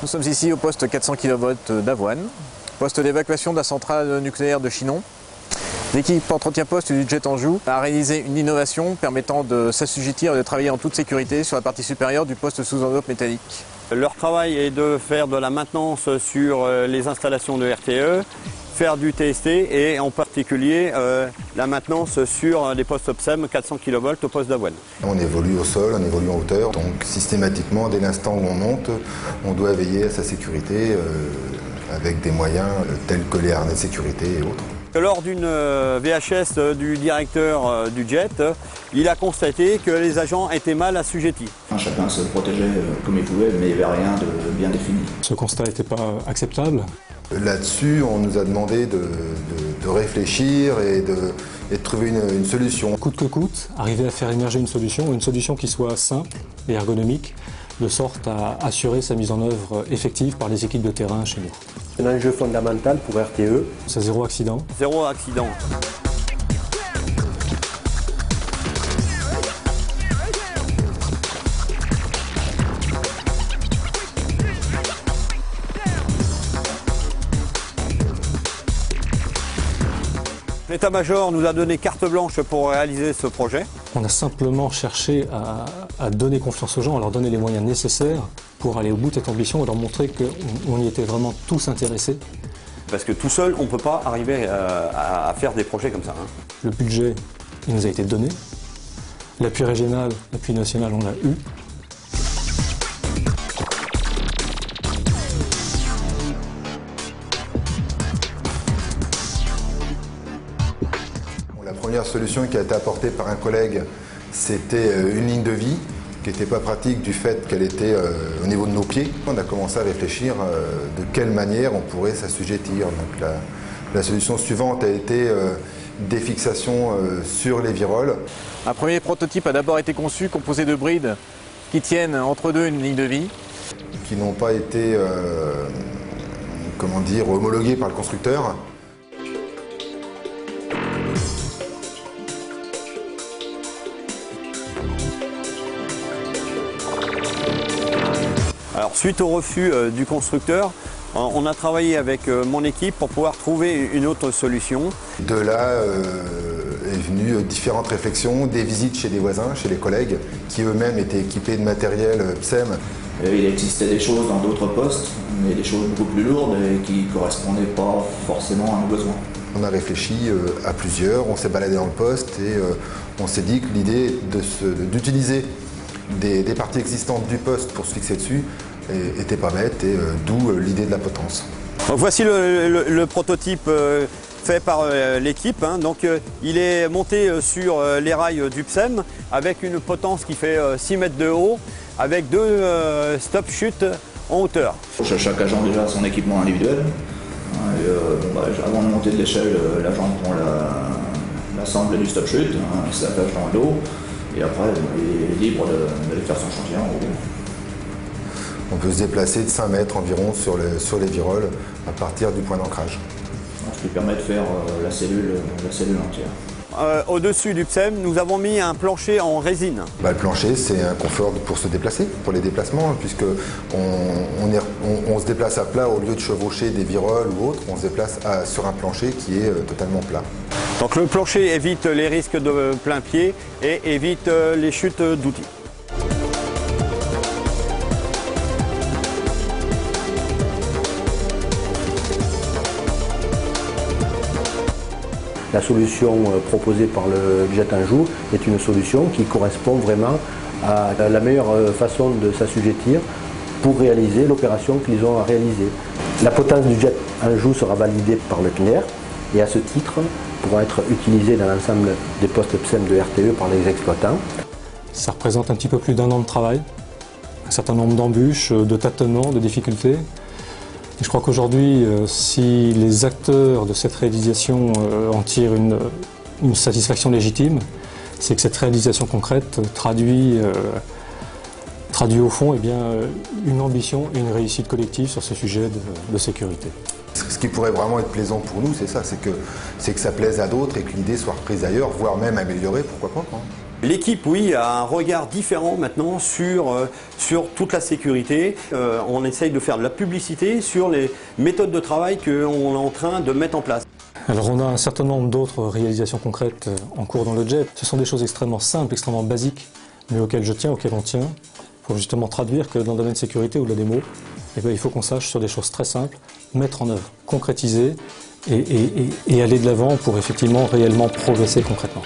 Nous sommes ici au poste 400 kV d'Avoine, poste d'évacuation de la centrale nucléaire de Chinon. L'équipe entretien-poste du Jet Anjou a réalisé une innovation permettant de s'assujettir et de travailler en toute sécurité sur la partie supérieure du poste sous enveloppe métallique. Leur travail est de faire de la maintenance sur les installations de RTE, faire du TST et en particulier la maintenance sur les postes PSEM 400 kV au poste d'Avoine. On évolue au sol, on évolue en hauteur, donc systématiquement, dès l'instant où on monte, on doit veiller à sa sécurité avec des moyens tels que les harnais de sécurité et autres. Lors d'une VHS du directeur du jet, il a constaté que les agents étaient mal assujettis. Chacun se protégeait comme il pouvait, mais il n'y avait rien de bien défini. Ce constat n'était pas acceptable. Là-dessus, on nous a demandé de réfléchir et de trouver une solution. Coûte que coûte, arriver à faire émerger une solution qui soit simple et ergonomique, de sorte à assurer sa mise en œuvre effective par les équipes de terrain chez nous. C'est un enjeu fondamental pour RTE. C'est zéro accident. Zéro accident. L'état-major nous a donné carte blanche pour réaliser ce projet. On a simplement cherché à donner confiance aux gens, à leur donner les moyens nécessaires pour aller au bout de cette ambition et leur montrer qu'on y était vraiment tous intéressés. Parce que tout seul, on ne peut pas arriver à faire des projets comme ça. Le budget, il nous a été donné. L'appui régional, l'appui national, on l'a eu. La première solution qui a été apportée par un collègue, c'était une ligne de vie qui n'était pas pratique du fait qu'elle était au niveau de nos pieds. On a commencé à réfléchir de quelle manière on pourrait s'assujettir. Donc la solution suivante a été des fixations sur les viroles. Un premier prototype a d'abord été conçu, composé de brides qui tiennent entre deux une ligne de vie. Qui n'ont pas été homologuées par le constructeur. Alors, suite au refus du constructeur, on a travaillé avec mon équipe pour pouvoir trouver une autre solution. De là est venue différentes réflexions, des visites chez des voisins, chez les collègues, qui eux-mêmes étaient équipés de matériel PSEM. Il existait des choses dans d'autres postes, mais des choses beaucoup plus lourdes et qui ne correspondaient pas forcément à nos besoins. On a réfléchi à plusieurs, on s'est baladé dans le poste et on s'est dit que l'idée d'utiliser des parties existantes du poste pour se fixer dessus était pas bête et d'où l'idée de la potence. Donc voici le prototype fait par l'équipe. Donc il est monté sur les rails du PSEM avec une potence qui fait 6 mètres de haut avec deux stop chutes en hauteur. Chaque agent déjà a son équipement individuel. Avant de monter de l'échelle, l'agent prend l'assemble du stop chute, s'attache dans le dos. Et après, il est libre d'aller faire son chantier en haut. On peut se déplacer de 5 mètres environ sur les viroles à partir du point d'ancrage. Ce qui permet de faire la cellule entière. Au-dessus du PSEM, nous avons mis un plancher en résine. Le plancher, c'est un confort pour se déplacer, pour les déplacements, puisque on se déplace à plat au lieu de chevaucher des viroles ou autres, on se déplace sur un plancher qui est totalement plat. Donc le plancher évite les risques de plein pied et évite les chutes d'outils. La solution proposée par le Jet Anjou est une solution qui correspond vraiment à la meilleure façon de s'assujettir pour réaliser l'opération qu'ils ont à réaliser. La potence du Jet Anjou sera validée par le CNER et à ce titre pourra être utilisée dans l'ensemble des postes PSEM de RTE par les exploitants. Ça représente un petit peu plus d'1 an de travail, un certain nombre d'embûches, de tâtonnements, de difficultés. Et je crois qu'aujourd'hui, si les acteurs de cette réalisation en tirent une satisfaction légitime, c'est que cette réalisation concrète traduit au fond une ambition et une réussite collective sur ce sujet de sécurité. Ce qui pourrait vraiment être plaisant pour nous, c'est ça, c'est que ça plaise à d'autres et que l'idée soit reprise ailleurs, voire même améliorée, pourquoi pas. L'équipe, oui, a un regard différent maintenant sur toute la sécurité. On essaye de faire de la publicité sur les méthodes de travail qu'on est en train de mettre en place. Alors on a un certain nombre d'autres réalisations concrètes en cours dans le JET. Ce sont des choses extrêmement simples, extrêmement basiques, mais auxquelles je tiens, auxquelles on tient, pour justement traduire que dans le domaine de sécurité ou de la démo, eh bien, il faut qu'on sache sur des choses très simples, mettre en œuvre, concrétiser et aller de l'avant pour effectivement réellement progresser concrètement.